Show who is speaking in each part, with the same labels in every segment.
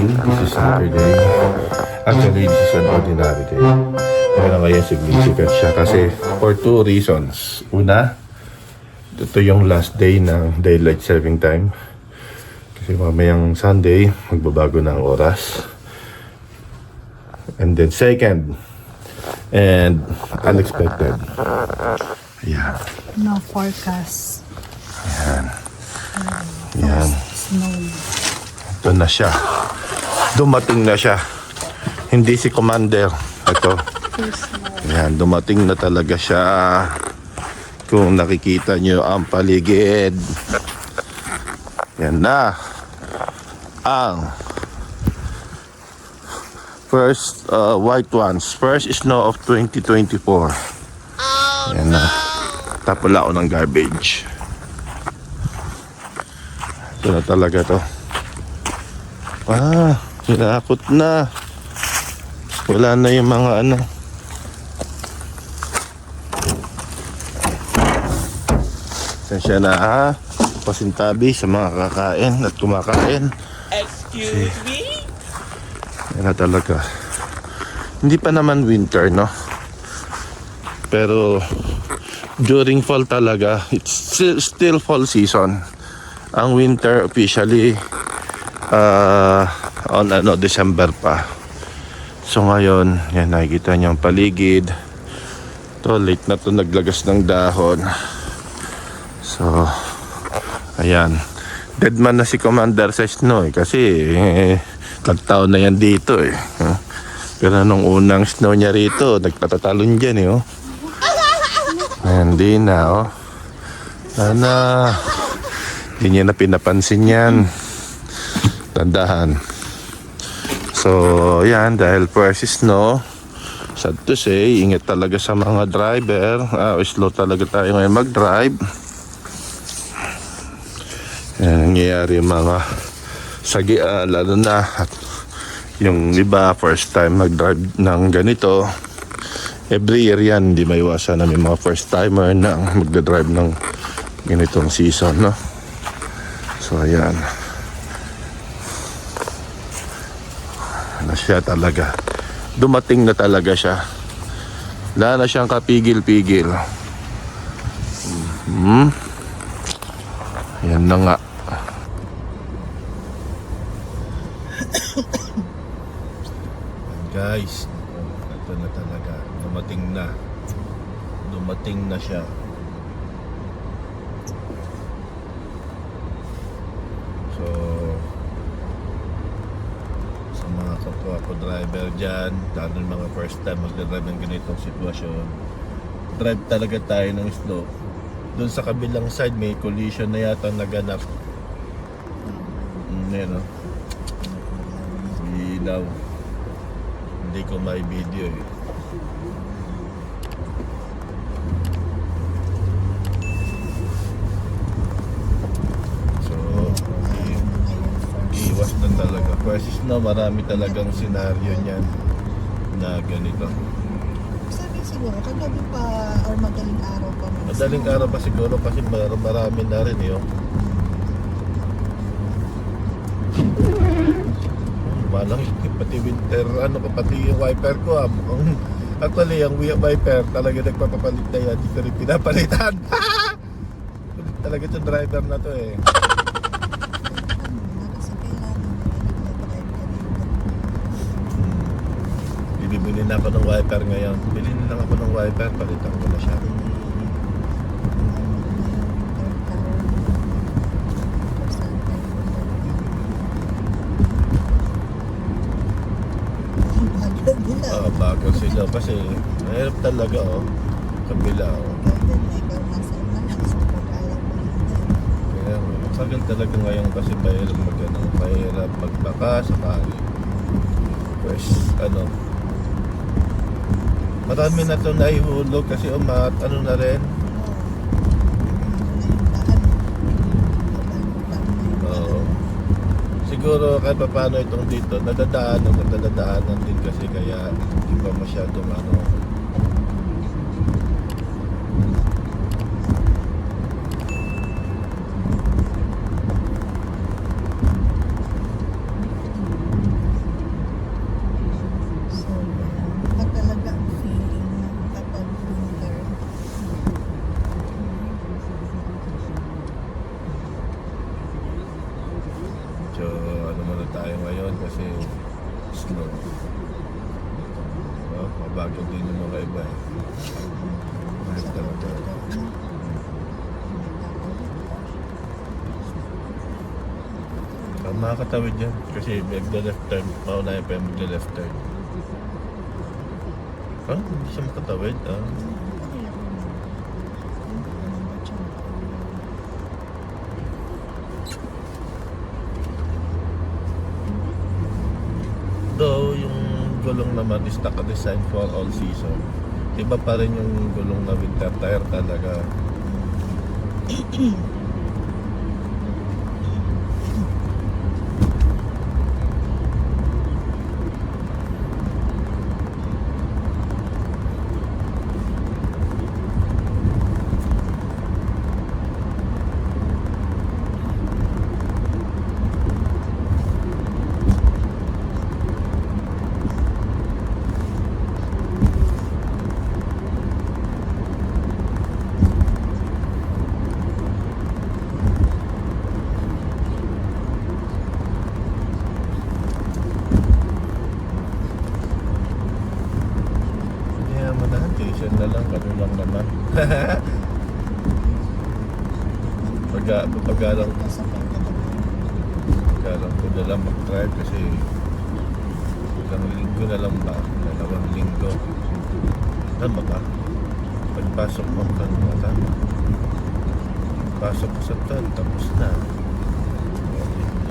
Speaker 1: morning. This is Saturday. Actually, this is an ordinary day. Kaya ngayon significant siya kasi for two reasons. Una, ito yung last day ng daylight saving time. Kasi mamayang Sunday, magbabago na ang oras. And then second, and unexpected. Ayan.
Speaker 2: No forecast.
Speaker 1: Ayan. Ayan.
Speaker 2: Snow.
Speaker 1: Ito na siya. Dumating na siya. Hindi si Commander. Ito. Ayan, dumating na talaga siya. Kung nakikita nyo ang paligid. Yan na. Ang first white ones. First snow of 2024. Yan na. Tapos ako ng garbage. Ito na talaga to. Hinakot na. Wala na yung mga ano. Sensya na pasintabi sa mga kakain at kumakain.
Speaker 3: Excuse me?
Speaker 1: Yan na talaga. Hindi pa naman winter, no? Pero during fall talaga, it's still fall season. Ang winter officially on December pa. So ngayon, yan nakikita niyo ang paligid. To late na to naglagas ng dahon. So ayan. Dead man na si Commander sa snow kasi tagtaon na yan dito eh. Pero nung unang snow niya rito, nagpatatalon dyan eh. Hindi na oh. Sana hindi niya na pinapansin yan. Tandahan. So yan, dahil first snow, sad to say, ingat talaga sa mga driver. Slow talaga tayo ngayon mag-drive. Yan, nangyayari mga sagian, lalo na at yung iba first time mag-drive ng ganito. Every year yan, hindi maiwasan na may mga first timer na magdadrive ng ganitong season, no? So ayan, na siya talaga, dumating na talaga siya. Wala na siyang kapigil-pigil. Yan na nga. Guys, ito na talaga, dumating na siya. So sa mga kapwa ko driver dyan, lalo yung mga first time magdadrive ng ganitong sitwasyon, drive talaga tayo ng slow. Doon sa kabilang side may collision na yata naganap. Yan o, ilaw. Hindi ko may video eh. Iwas na talaga. First snow, marami talagang senaryo niyan na ganito.
Speaker 2: Sabi siguro, kagabi pa or madaling araw pa.
Speaker 1: Madaling araw pa siguro kasi marami na rin eh. Malang pati winter, pati yung wiper ko actually yung wiper talaga nagpapapalit na yan. Dito rin pinapalitan. Talaga itong driver na to eh. Bibili na ako ng wiper ngayon. Bilhin lang ako ng wiper, palitan ko na siya. Bago sila kasi mahirap talaga kabila kaya sagal talaga ngayon kasi mahirap magbaka sakali. Pues marami na ito naihulog kasi na rin. Siguro kahit pa paano itong dito nadadaanan din kasi kaya hindi pa masyadong kasi slow. Mabagal din yung mga iba eh. Mahal talaga. Makakatawid yan kasi magda-left turn. Mauna pa yung magda-left turn. Hindi siya makatawid. Though, yung gulong naman is naka-design for all season. Iba pa rin yung gulong na winter tire talaga. Station na lang, ganun lang naman. Pagalang ko na lang mag-drive kasi ilang linggo na lang ba? 2 linggo. Tama ba? Pagpasok mo ka na tama. Pasok ko sa tal, tapos na.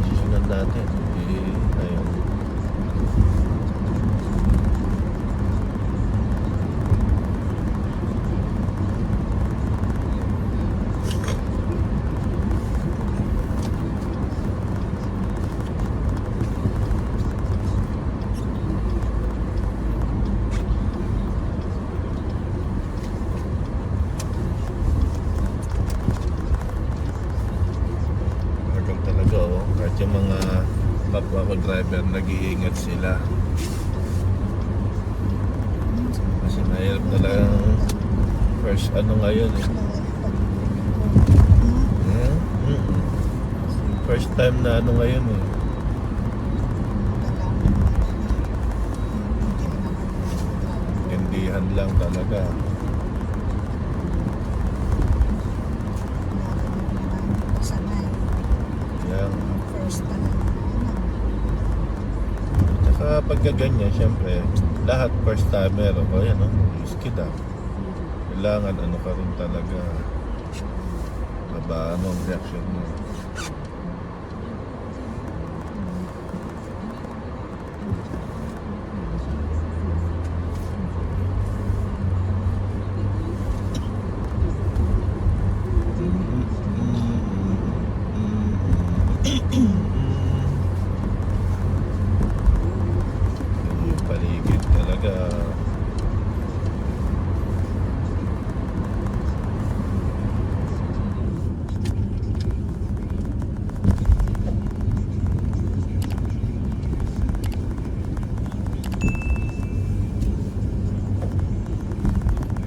Speaker 1: Isisunod natin. Ayun. Kahit yung mga kapwa ko driver, nag-iingat sila. Kasi mahirap talagang first ngayon eh. First time na ngayon eh. Tindihan lang talaga. Tsaka pagkaganyan, syempre, lahat first timer o yan, risky daw. Kailangan ka rin talaga ang reaction mo. Yung paligid talaga.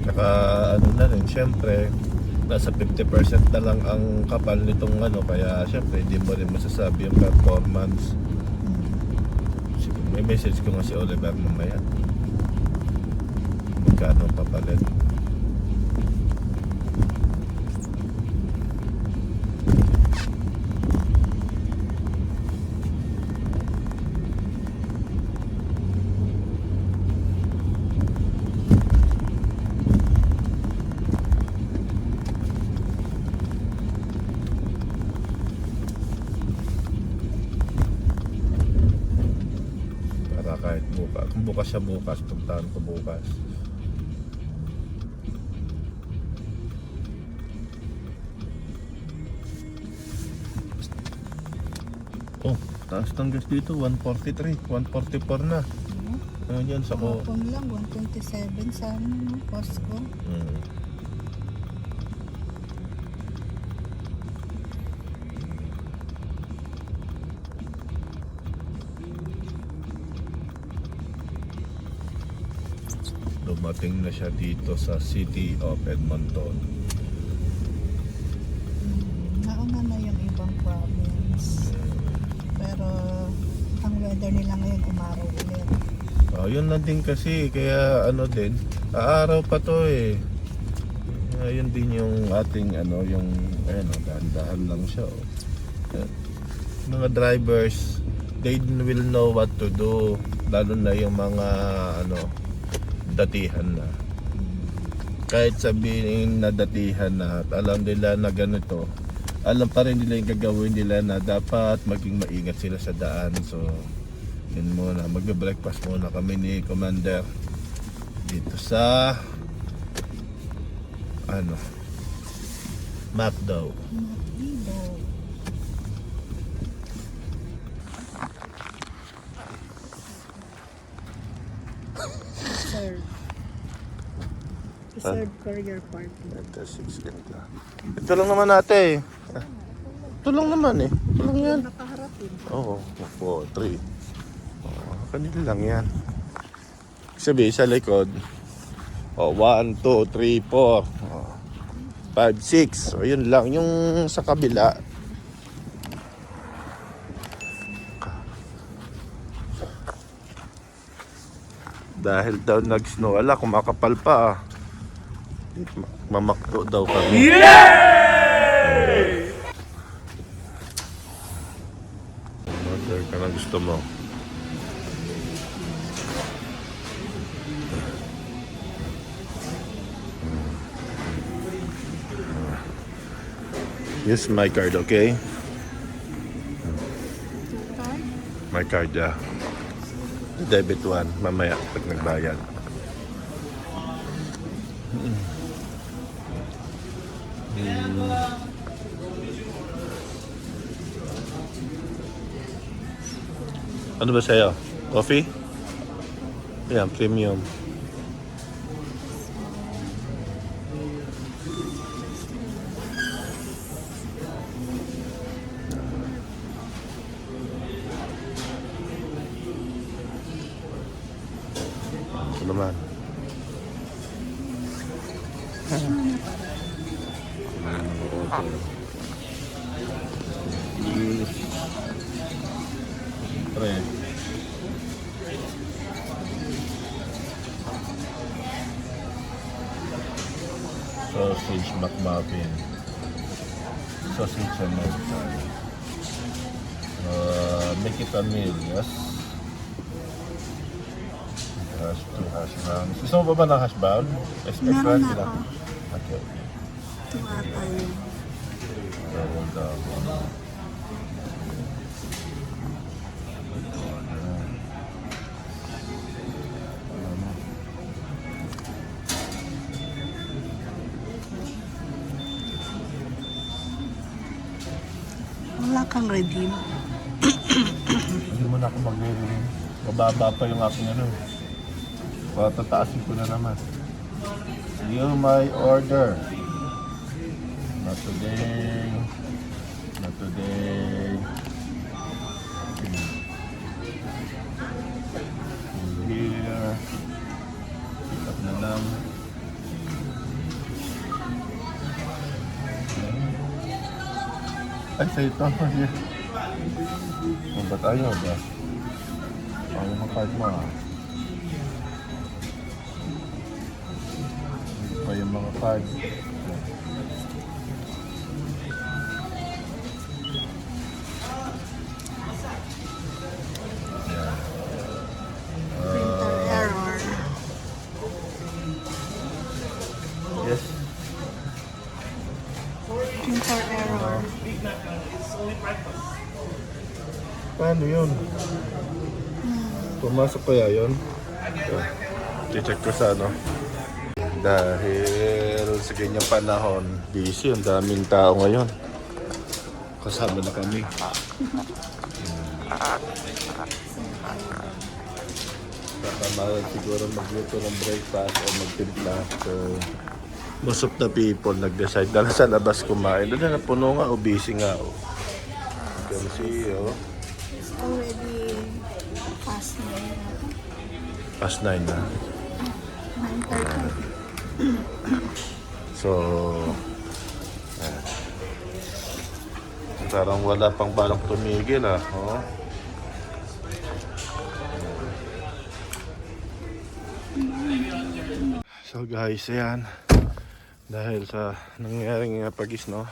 Speaker 1: Tsaka na rin, syempre nasa 50% na lang ang kapal nitong kaya syempre hindi mo rin masasabi yung performance. May message ko nga si Oliver mamaya magkano ang papalit. Kahit bukas, kung bukas siya bukas, puntahan ko bukas. Taas ng gas dito, 143, 144 na. Yan sa ko.
Speaker 2: Kung lang, 127 sa cost ko.
Speaker 1: Dumating na siya dito sa City of Edmonton.
Speaker 2: Nauna na yung ibang province. Pero ang weather nila ngayon umaraw ulit.
Speaker 1: Oh, yun na din kasi, kaya ano din, aaraw pa to eh. Yun din yung ating ano, yung ayun, dahan-dahan lang siya. Oh. Yan. Mga drivers, they will know what to do, lalo na yung mga ano, datihan na. Kahit sabihin na datihan na, at alam nila na ganito, alam pa rin nila yung gagawin nila na dapat maging maingat sila sa daan. So yun muna, magbe-breakfast muna kami ni Commander dito sa ano, McDo.
Speaker 2: Ibo. Serve. Serve Courier Party.
Speaker 1: Ito lang naman ate. Ito lang naman eh. Ito lang yan.
Speaker 2: Nakaharapin.
Speaker 1: Oo, 4, 3. Kanila lang yan. Sabi sa likod. 1, 2, 3, 4. 5, 6. Yun lang. Yung sa kabila. Dahil daw nag-snow. Ala, kumakapal pa. Mamakto daw kami. Order ka na gusto mo. Use my card, okay? My card, yeah. Debit 1, mamaya pag nagbayad. Ano ba sa'yo? Coffee? Ayan, premium. Ito naman. Pre. Sausage McMuffin. Sausage and milk. Make it a meal, yes? Hash, 2 hash browns. Gusto mo ba ng hash brown? Extra
Speaker 2: Meron na
Speaker 1: sila.
Speaker 2: ako.
Speaker 1: Okay.
Speaker 2: Tumatay.
Speaker 1: Hold on.
Speaker 2: Wala kang redeem.
Speaker 1: Hindi mo na ako mag-reading. Mababa pa yung aking ano. Patataasin ko na naman. You my order. Not today. Not today. Here. Pick up na lang. Ay, sa ito. Here. Kung ba't ayaw ba? Ayaw mo card mo ah. Hindi pa yung mga card.
Speaker 2: Error.
Speaker 1: Yes.
Speaker 2: Printer error.
Speaker 1: Paano yun? Pumasok kaya yun? I-check ko sa ano. Dahil sa ganyang panahon, busy, ang daming tao ngayon. Kasama na kami. Baka siguro magluto ng breakfast o magtimpla. So, most of the people nag-decide na sa labas kumain. Doon na puno nga o busy nga. Oh. You can see, oh.
Speaker 2: It's already past 9 na.
Speaker 1: Past 9 na.
Speaker 2: 9:30.
Speaker 1: So, parang wala pang balak tumigil ah. Oh. So guys, ayan. Dahil sa nangyaring pag-snow,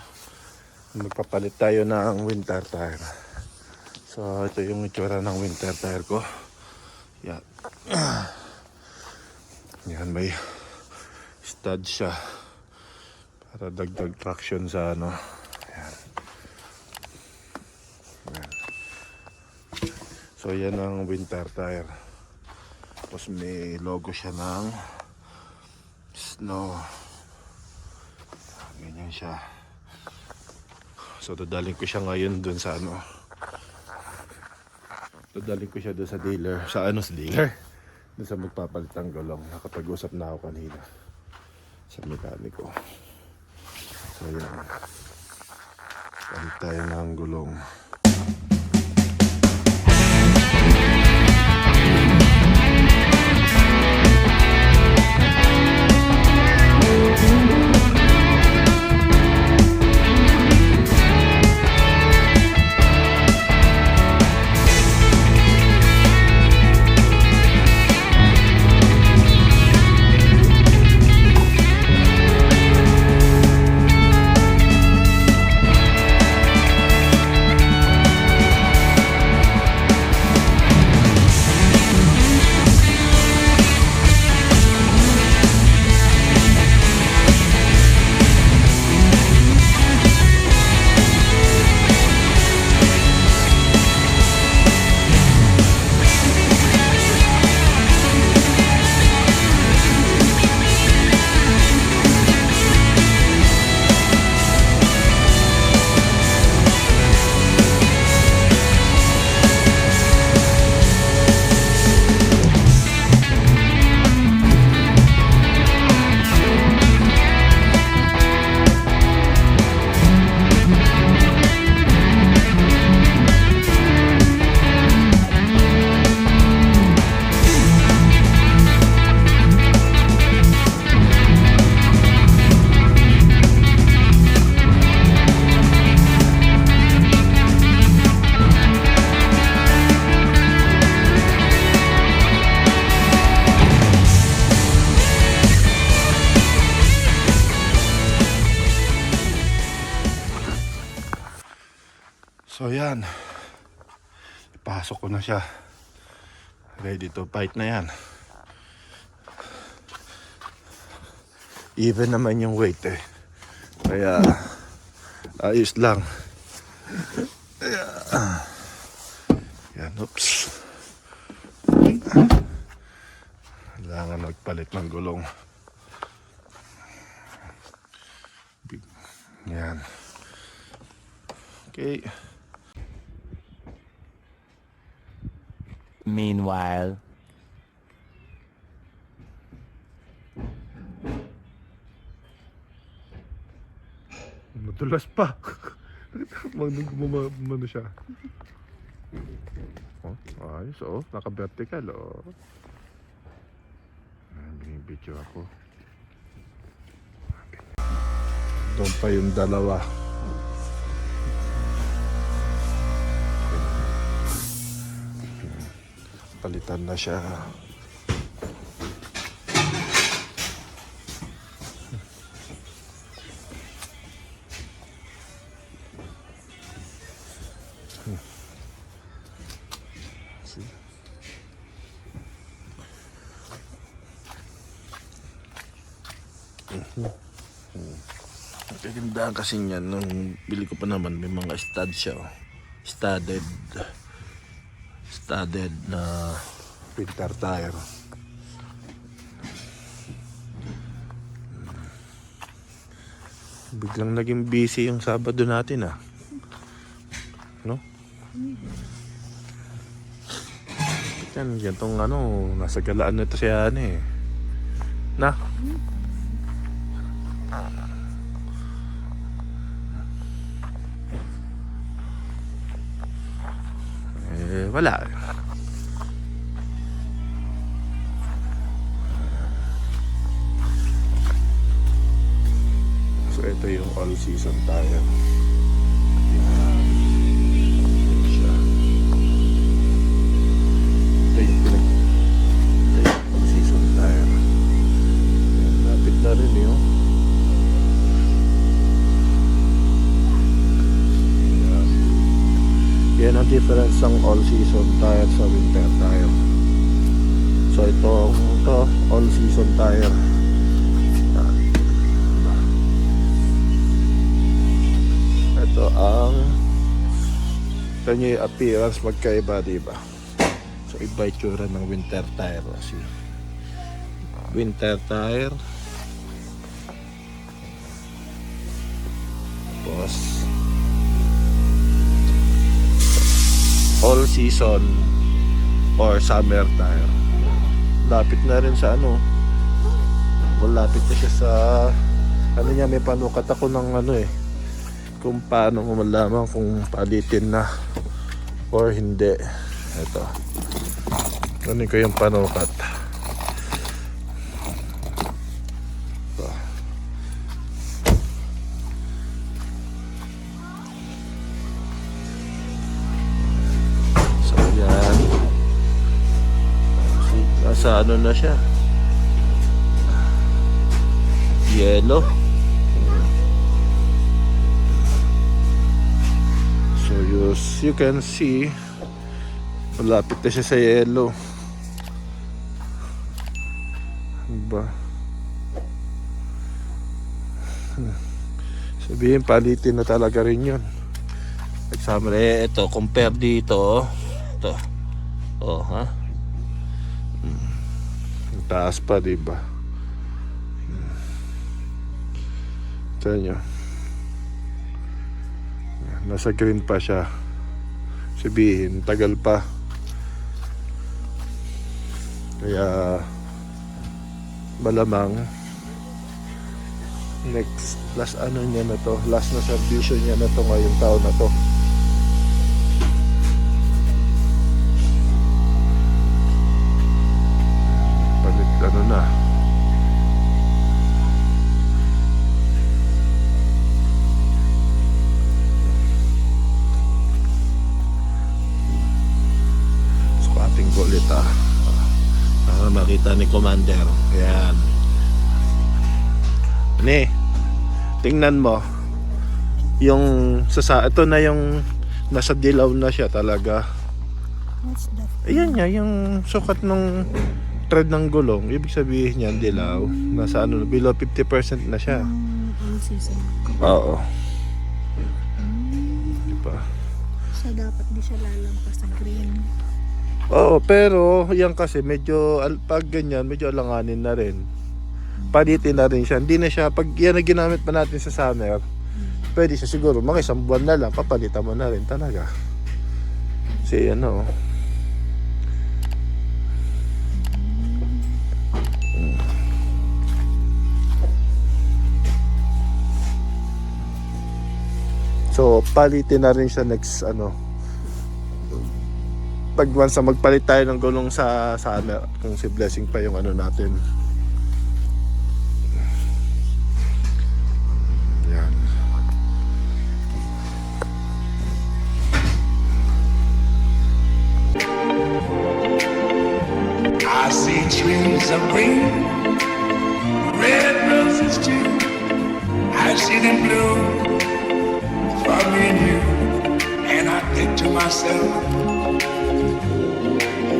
Speaker 1: magpapalit tayo ng winter tire. So ito yung itsura ng winter tire ko. Yan. Yan, may stud siya para dagdag traction sa ano. Ayan. Ayan. So yan ang winter tire. Tapos may logo siya ng snow. Ganyan siya. So dadalhin ko siya ngayon dun sa ano. Dadalhin ko siya dun sa dealer. Sa ano sa dealer? Dun sa magpapalit ng gulong. Nakapag-usap na ako kanina sa mekaniko. So yan. Palit tayo ng gulong. So yan. Ipasok ko na siya. Ready to fight na yan. Even naman yung weight eh. Kaya ayos lang. Yan, oops. Kailangan magpalit ng gulong. Yan. Okay.
Speaker 3: Meanwhile,
Speaker 1: Madulas pa. Magmano siya. Oh, ayos oh. Naka-vertical oh. Binibidyo ako. Doon pa yung dalawa. Palitan na siya. Kagandaan kasi niyan nung bili ko pa naman may mga stud siya oh. Studded na winter tire. Biglang naging busy yung Sabado natin ah. No? Yan, gantong ano, nasa galaan na ito siya eh. Na? Wala. So ito yung all season tire. Yan siya. Ito yung all season tire. Yan. difference ng all season tire sa winter tire. So ito all season tire. Ito ang kanya appearance magkaiba, diba? So iba itsura ng winter tire kasi winter tire, tapos all season or summer tire. Lapit na rin sa ano, malapit na siya sa ano niya, may panukat ako ng ano kung paano mo malaman kung palitin na or hindi. Ito, ano ko yung panukat. Ito. So yan, nasa ano na siya, yellow. So you can see malapit na siya sa yellow, diba? Sabihin palitin na talaga rin yun. Example, ito compare dito, ito ha, ang taas pa, diba? Ito nyo, nasa green pa siya, sabihin tagal pa. Kaya malamang next last ano niya na to, last na service niya na to ngayong taon na to. Palit ano na, sukating ko ulit para makita ni Commander. Ayan. Tingnan mo yung ito na yung nasa dilaw na siya talaga.
Speaker 2: What's that?
Speaker 1: Ayan niya, yung sukat ng thread ng gulong. Ibig sabihin niya, dilaw. Nasa ano, below 50% na siya.
Speaker 2: All season.
Speaker 1: Oo. Diba?
Speaker 2: So, dapat di siya lalampas sa green.
Speaker 1: Oo, pero yan kasi medyo, pag ganyan, medyo alanganin na rin. Palitin na rin siya. Hindi na siya, pag yan na ginamit pa natin sa summer, pwede siya siguro, mga isang buwan na lang, papalitan mo na rin talaga. Kasi ano, so palitin na rin siya next ano, pag once na magpalit tayo ng gulong sa summer, kung si Blessing pa yung ano natin. Yan.
Speaker 4: I see trees of green, red roses too. I see them blue for me and you. And I think to myself,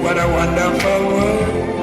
Speaker 4: what a wonderful world.